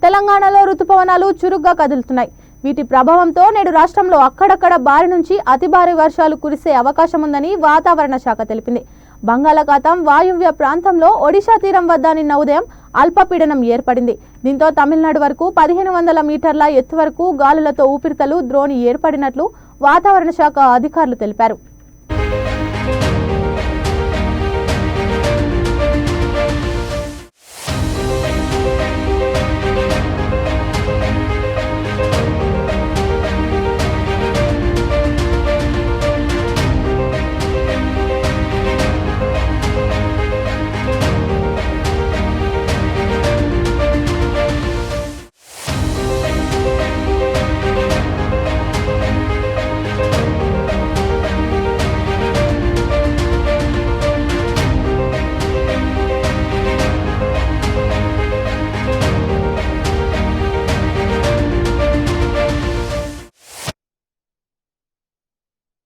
తెలంగాణలో రుతుపవనాలు చురుగ్గా కదులుతున్నాయి. వీటి ప్రభావంతో నేడు రాష్ట్రంలో అక్కడక్కడ భారీ నుంచి అతి భారీ వర్షాలు కురిసే అవకాశం ఉందని వాతావరణ శాఖ తెలిపింది. బంగాళాఖాతం వాయువ్య ప్రాంతంలో ఒడిశా తీరం వద్ద నిన్న ఉదయం అల్పపీడనం ఏర్పడింది. దీంతో తమిళనాడు వరకు 1500 మీటర్ల ఎత్తు వరకు గాలులతో ఊపిరితలు ద్రోణి ఏర్పడినట్లు వాతావరణ శాఖ అధికారులు తెలిపారు.